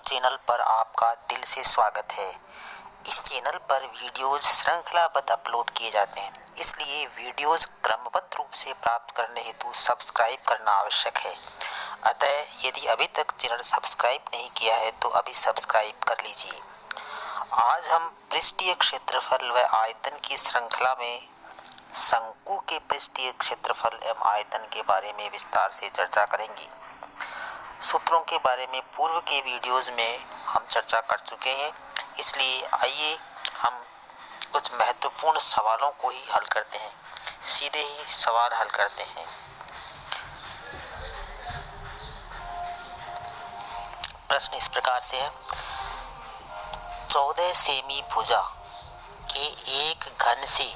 Channel पर आपका दिल से स्वागत है। इस चैनल पर वीडियोस श्रृंखलाबद्ध अपलोड किए जाते हैं, इसलिए वीडियोस क्रमबद्ध रूप से प्राप्त करने हेतु सब्सक्राइब करना आवश्यक है। अतः यदि अभी तक चैनल सब्सक्राइब नहीं किया है तो अभी सब्सक्राइब कर लीजिए। आज हम पृष्ठीय क्षेत्रफल व आयतन की श्रृंखला में शंकु के पृष्ठीय क्षेत्रफल एवं आयतन के बारे में विस्तार से चर्चा करेंगे। सूत्रों के बारे में पूर्व के वीडियोस में हम चर्चा कर चुके हैं, इसलिए आइए हम कुछ महत्वपूर्ण सवालों को ही हल करते हैं। सीधे ही सवाल हल करते हैं। प्रश्न इस प्रकार से है, 14 सेमी भुजा के एक घन से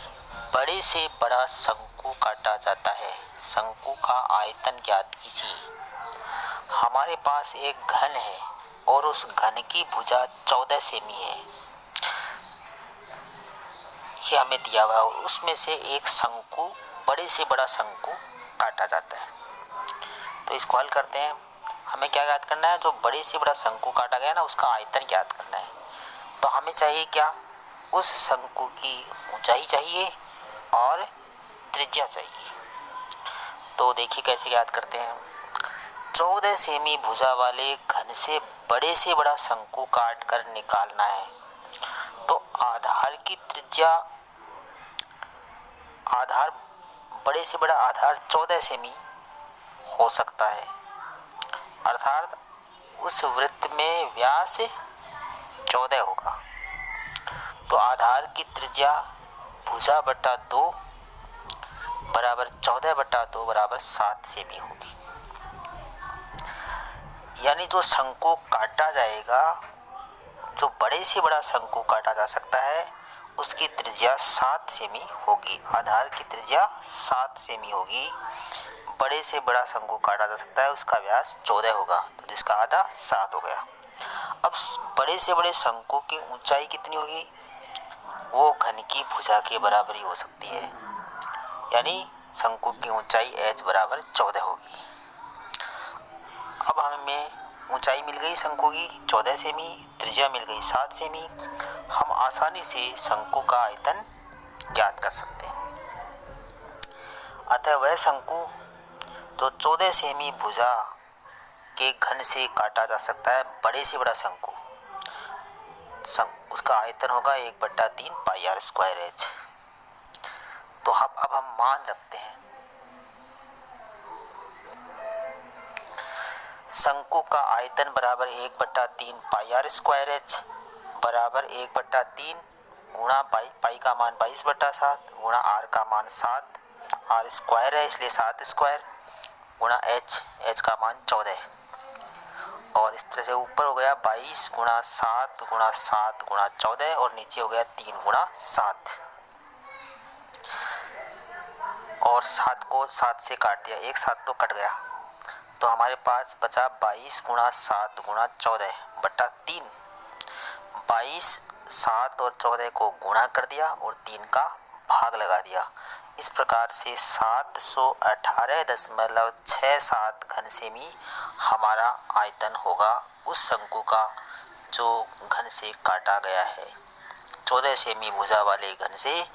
बड़ा शंकु काटा जाता है। शंकु का आयतन ज्ञात कीजिए। हमारे पास एक घन है और उस घन की भुजा 14 सेमी है, ये हमें दिया हुआ है। उसमें से एक शंकु, बड़े से बड़ा शंकु काटा जाता है। तो इसको हल करते हैं। हमें क्या ज्ञात करना है? जो बड़े से बड़ा शंकु काटा गया ना, उसका आयतन ज्ञात करना है। तो हमें चाहिए क्या? उस शंकु की ऊंचाई चाहिए और त्रिज्या चाहिए। तो देखिए कैसे ज्ञात करते हैं। 14 सेमी भुजा वाले घन से बड़ा शंकु काट कर निकालना है। तो आधार की त्रिज्या, आधार बड़े से बड़ा आधार 14 सेमी हो सकता है, अर्थात उस वृत्त में व्यास 14 होगा। तो आधार की त्रिज्या भुजा बटा 2 बराबर 14 बटा 2 बराबर 7 सेमी होगी। यानी जो शंकु काटा जाएगा, जो बड़े से बड़ा शंकु काटा जा सकता है, उसकी त्रिज्या 7 सेमी होगी। आधार की त्रिज्या 7 सेमी होगी। बड़े से बड़ा शंकु काटा जा सकता है, उसका व्यास 14 होगा, तो जिसका आधा 7 हो गया। अब बड़े से बड़े शंकु की ऊंचाई कितनी होगी? वो घन की भुजा के बराबर ही हो सकती है, यानी शंकु की ऊंचाई h बराबर 14 होगी। अब हमें ऊंचाई मिल गई शंकु की 14 सेमी, त्रिज्या मिल गई 7 सेमी। हम आसानी से शंकु का आयतन ज्ञात कर सकते हैं। अतः वह शंकु जो 14 सेमी भुजा के घन से काटा जा सकता है, बड़े से बड़ा शंकु, उसका आयतन होगा 1/3 पाई आर स्क्वायर एच। तो अब हम मान रखते हैं शंकु का आयतन बराबर 1/3 पाई आर स्क्वायर एच बराबर 1/3 गुणा पाई का मान 22/7 गुणा आर का मान 7, आर स्क्वायर है इसलिए 7 स्क्वायर गुणा एच का मान 14, और इस तरह से ऊपर हो गया 22 गुणा 7 गुणा 7 गुणा 14 और नीचे हो गया 3 गुणा 7, और 7 को 7 से काट दिया, एक 7 तो कट गया, तो हमारे पास बचा 22 गुणा 7 गुणा 14 बटा 3। 22, 7 और 14 को गुणा कर दिया और 3 का भाग लगा दिया। इस प्रकार से 718.67 घन सेमी हमारा आयतन होगा उस शंकु का जो घन से काटा गया है। 14 सेमी भुजा वाले घन से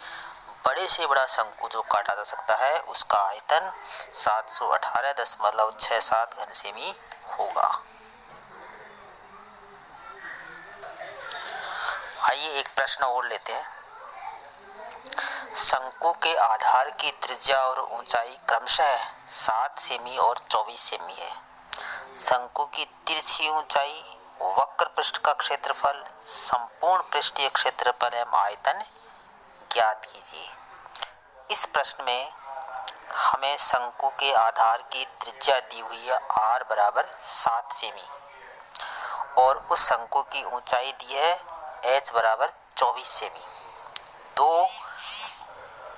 बड़े से बड़ा शंकु जो काटा जा सकता है, उसका आयतन 718.67 घन सेमी होगा। आइए एक प्रश्न और लेते हैं। शंकु के आधार की त्रिज्या और ऊंचाई क्रमशः 7 सेमी और 24 सेमी है। शंकु की तिरछी ऊंचाई, वक्र पृष्ठ का क्षेत्रफल, संपूर्ण पृष्ठीय क्षेत्रफल एवं आयतन ज्ञात कीजिए। इस प्रश्न में हमें शंकु के आधार की त्रिज्या दी हुई है r बराबर 7 सेमी, और उस शंकु की ऊंचाई दी है h बराबर 24 सेमी। दो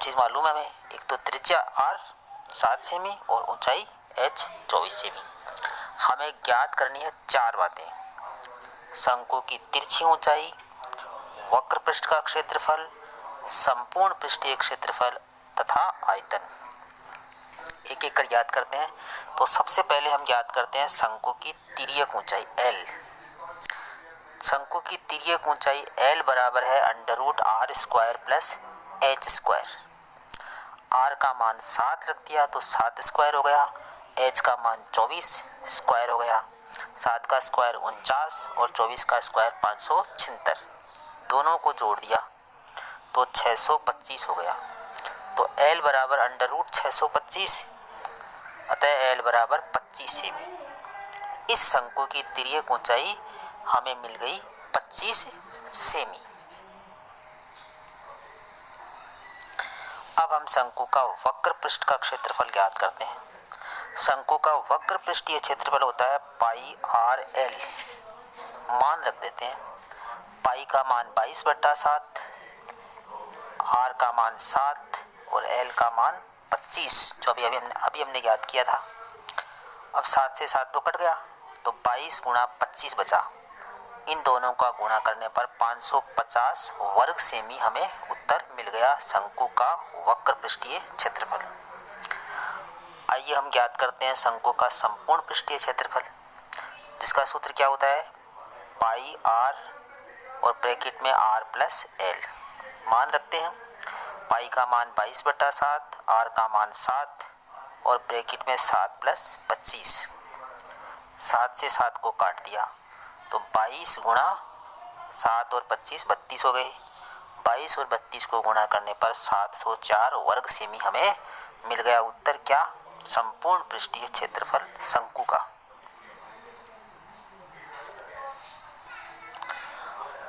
चीज मालूम है हमें, एक तो त्रिज्या r 7 सेमी और ऊंचाई h 24 सेमी। हमें ज्ञात करनी है 4 बातें: शंकु की तिरछी ऊंचाई, वक्र पृष्ठ का क्षेत्रफल, संपूर्ण पृष्ठीय क्षेत्रफल तथा आयतन। एक एक कर याद करते हैं। तो सबसे पहले हम याद करते हैं शंकु की तिर्यक ऊंचाई L। शंकु की तिर्यक ऊंचाई L बराबर है √r² plus h square. r का मान 7 रख दिया तो 7 स्क्वायर हो गया, h का मान 24 स्क्वायर हो गया। 7 का स्क्वायर 49 और 24 का स्क्वायर 576, दोनों को जोड़ दिया तो 625 हो गया। तो L बराबर √625, अतः L बराबर 25 सेमी। इस शंकु की तिर्यक ऊंचाई हमें मिल गई 25 सेमी। अब हम शंकु का वक्र पृष्ठ का क्षेत्रफल ज्ञात करते हैं। शंकु का वक्र पृष्ठीय क्षेत्रफल होता है पाई आर एल। मान रख देते हैं, पाई का मान 22/7, आर का मान 7 और एल का मान 25, जो अभी हमने ज्ञात किया था। अब 7 से 7 तो कट गया तो 22 गुणा 25 बचा। इन दोनों का गुणा करने पर 550 वर्ग सेमी हमें उत्तर मिल गया शंकु का वक्र पृष्ठीय क्षेत्रफल। आइए हम ज्ञात करते हैं शंकु का संपूर्ण पृष्ठीय क्षेत्रफल, जिसका सूत्र क्या होता है, पाई आर और ब्रैकेट में r प्लस एल। मान रखते हैं, पाई का मान 22/7, आर का मान 7 और ब्रैकेट में 7 प्लस 25। 7 से 7 को काट दिया तो 22 गुणा 7 और 25 32 हो गए। 22 और 32 को गुणा करने पर 704 वर्ग सेमी हमें मिल गया उत्तर। क्या? संपूर्ण पृष्ठीय क्षेत्रफल शंकु का।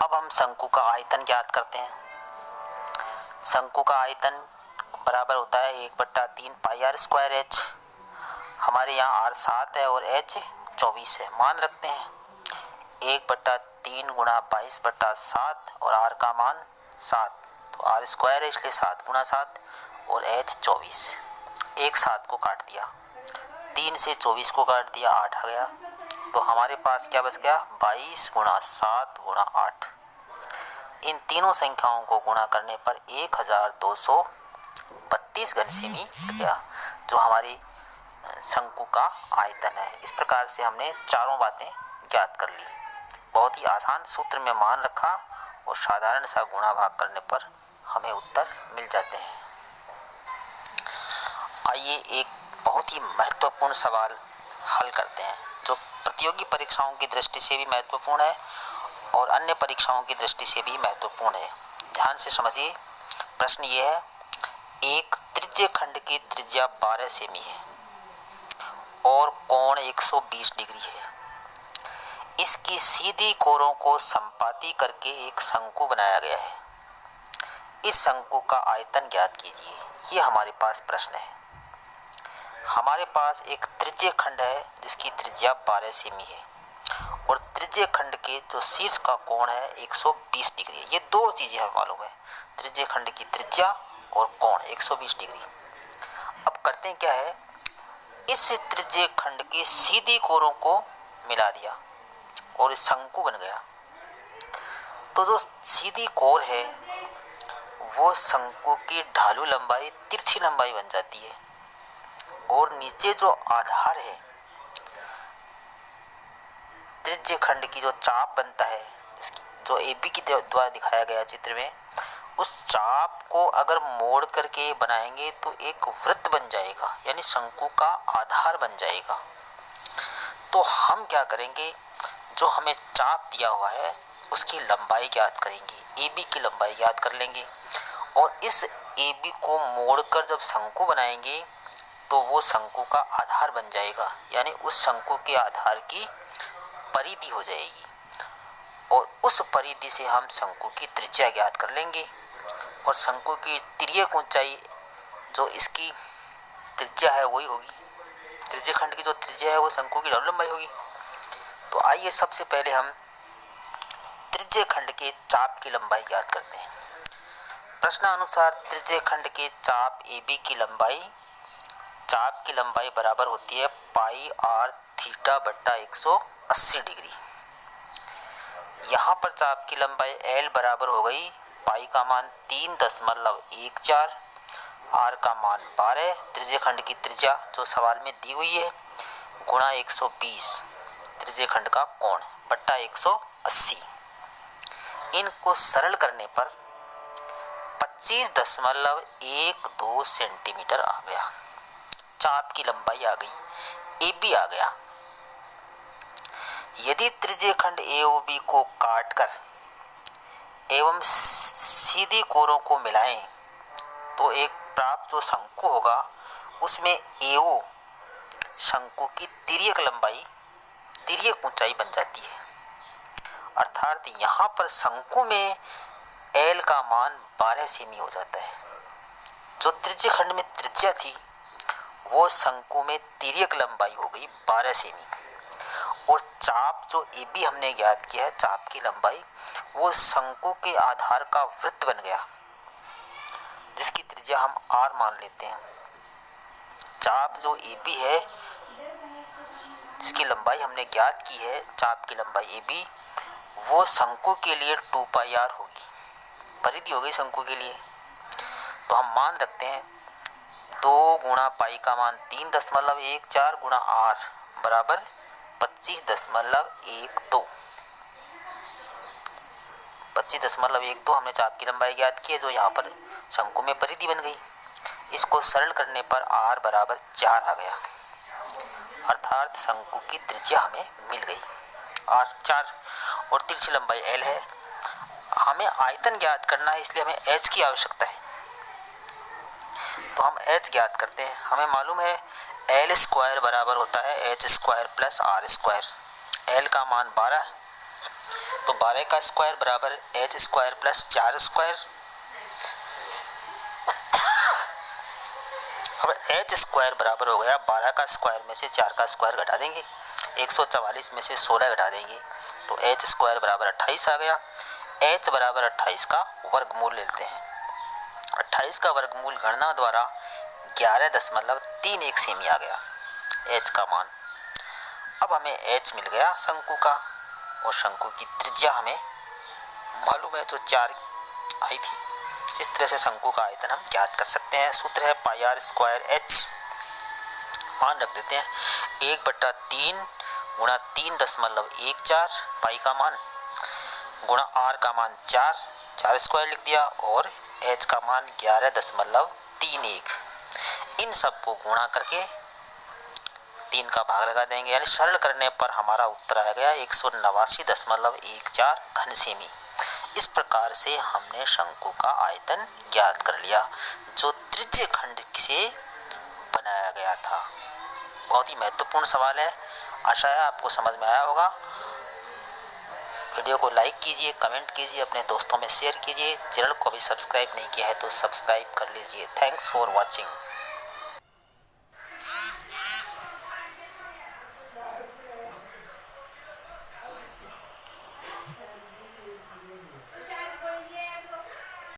अब हम शंकु का आयतन ज्ञात करते हैं। शंकु का आयतन बराबर होता है 1/3 पाई आर स्क्वायर एच। हमारे यहाँ r 7 है और h 24 है। मान रखते हैं 1/3 गुणा 22/7 और r का मान 7, तो r स्क्वायर है इसलिए 7 गुणा 7 और h 24। एक 7 को काट दिया, 3 से 24 को काट दिया, 8 आ गया। तो हमारे पास क्या बच गया, 22 गुणा 7 गुणा 8। इन तीनों संख्याओं को गुणा करने पर 1232 घन सेमी गया, जो हमारी शंकु का आयतन है। इस प्रकार से हमने चारों बातें ज्ञात कर ली। बहुत ही आसान सूत्र में मान रखा और साधारण सा गुणा भाग करने पर हमें उत्तर मिल जाते हैं। आइए एक बहुत ही महत्वपूर्ण सवाल हल करते हैं, जो प्रतियोगी परीक्षाओं की दृष्टि से भी महत्वपूर्ण है और अन्य परीक्षाओं की दृष्टि से भी महत्वपूर्ण है। ध्यान से समझिए। प्रश्न ये है, एक त्रिज्य खंड की त्रिज्या 12 सेमी है और कोण 120 डिग्री है। इसकी सीधी कोरों को संपाती करके एक शंकु बनाया गया है। इस शंकु का आयतन ज्ञात कीजिए। ये हमारे पास प्रश्न है। हमारे पास एक त्रिज्य खंड है जिसकी त्रिज्या 12 सेमी है और त्रिज्य खंड के जो शीर्ष का कोण है 120 डिग्री है। ये दो चीजें हमें मालूम है, त्रिज्य खंड की त्रिज्या और कोण 120 डिग्री। अब करते हैं क्या है, इस त्रिज्य खंड के सीधी कोरों को मिला दिया और इस शंकु बन गया। तो जो सीधी कोर है वो शंकु की ढालू लंबाई तिरछी लंबाई बन जाती है और नीचे जो आधार है, त्रिज्य खंड की जो चाप बनता है, जो AB की द्वारा दिखाया गया चित्र में, उस चाप को अगर मोड़ करके बनाएंगे तो एक वृत्त बन जाएगा, यानी शंकु का आधार बन जाएगा। तो हम क्या करेंगे, जो हमें चाप दिया हुआ है उसकी लंबाई ज्ञात करेंगे, AB की लंबाई ज्ञात कर लेंगे और इस AB को मोड़कर जब शंकु बनाएंगे तो वो शंकु का आधार बन जाएगा, यानी उस शंकु के आधार की परिधि हो जाएगी और उस परिधि से हम शंकु की त्रिज्या ज्ञात कर लेंगे और शंकु की तिर्यक ऊंचाई जो इसकी त्रिज्या है वही होगी। त्रिज्य खंड की जो त्रिज्या है वो शंकु की लंबाई होगी। तो आइए सबसे पहले हम त्रिज्य खंड के चाप की लंबाई ज्ञात करते हैं। प्रश्नानुसार त्रिज्य खंड के चाप AB की लंबाई, चाप की लंबाई बराबर होती है पाई आर थीटा बट्टा 180 डिग्री। यहाँ पर चाप की लंबाई L बराबर हो गई, पाई का मान 3.14, R का मान 12, त्रिज्य खंड की त्रिज्या जो सवाल में दी हुई है, गुणा 120 त्रिज्य खंड का कोण बट्टा 180। इनको सरल करने पर 25.12 सेंटीमीटर आ गया। चाप की लंबाई आ गई, AB आ गया। यदि त्रिज्यीय खंड AOB को काटकर एवं सीधी कोरों को मिलाएं तो एक प्राप्त जो शंकु होगा उसमें AO शंकु की तिर्यक लंबाई, तिर्यक ऊंचाई बन जाती है। अर्थात यहाँ पर शंकु में L का मान 12 सेमी हो जाता है। जो त्रिज्यीय खंड में त्रिज्या थी वो शंकु में तिर्यक लंबाई हो गई 12 सेमी, और चाप जो AB हमने ज्ञात किया है, चाप की लंबाई, वो शंकु के आधार का वृत्त बन गया जिसकी त्रिज्या हम R मान लेते हैं। चाप जो AB है जिसकी लंबाई हमने ज्ञात की है, चाप की लंबाई AB, वो शंकु के लिए 2πr होगी, परिधि हो गई शंकु के लिए। तो हम मान रखते हैं 2 गुणा पाई का मान 3.14 गुणा R बराबर 25.12। 25.12 हमने चाप की लंबाई ज्ञात की है जो यहाँ पर शंकु में परिधि बन गई। इसको सरल करने पर R बराबर 4 आ गया, अर्थात शंकु की त्रिज्या हमें मिल गई R 4, और तिरछी लंबाई L है। हमें आयतन ज्ञात करना है, इसलिए हमें H की आवश्यकता है। तो हम H ज्ञात करते हैं। हमें मालूम है L स्क्वायर बराबर होता है H square plus R square. L का मान 12, तो 12 का स्क्वायर बराबर H स्क्वायर प्लस 4 स्क्वायर। अब H स्क्वायर बराबर हो गया 12 का स्क्वायर में से 4 का स्क्वायर घटा देंगे, 144 में से 16 घटा देंगे तो H स्क्वायर बराबर 28 आ गया। H बराबर 28 का वर्गमूल लेते हैं। 28 का वर्गमूल गणना द्वारा 11.31 सेमी आ गया H का मान। अब हमें H मिल गया शंकु का, और शंकु की त्रिज्या हमें मालूम है जो 4 आई थी। इस तरह से शंकु का आयतन हम ज्ञात कर सकते हैं। सूत्र है πr स्क्वायर H, मान रख देते हैं 1/3 गुणा 3.14 पाई का मान गुणा R का मान 4 स्क्वायर लिख दिया, और H का मान 11.31। इन सबको गुणा करके 3 का भाग लगा देंगे, यानी सरल करने पर हमारा उत्तर आ गया 189.14 घन सेमी। इस प्रकार से हमने शंकु का आयतन ज्ञात कर लिया जो त्रिज्यीय खंड से बनाया गया था। बहुत ही महत्वपूर्ण सवाल है, आशा है आपको समझ में आया होगा। वीडियो को लाइक कीजिए, कमेंट कीजिए, अपने दोस्तों में शेयर कीजिए। चैनल को अभी सब्सक्राइब नहीं किया है तो सब्सक्राइब कर लीजिए। Thanks for watching.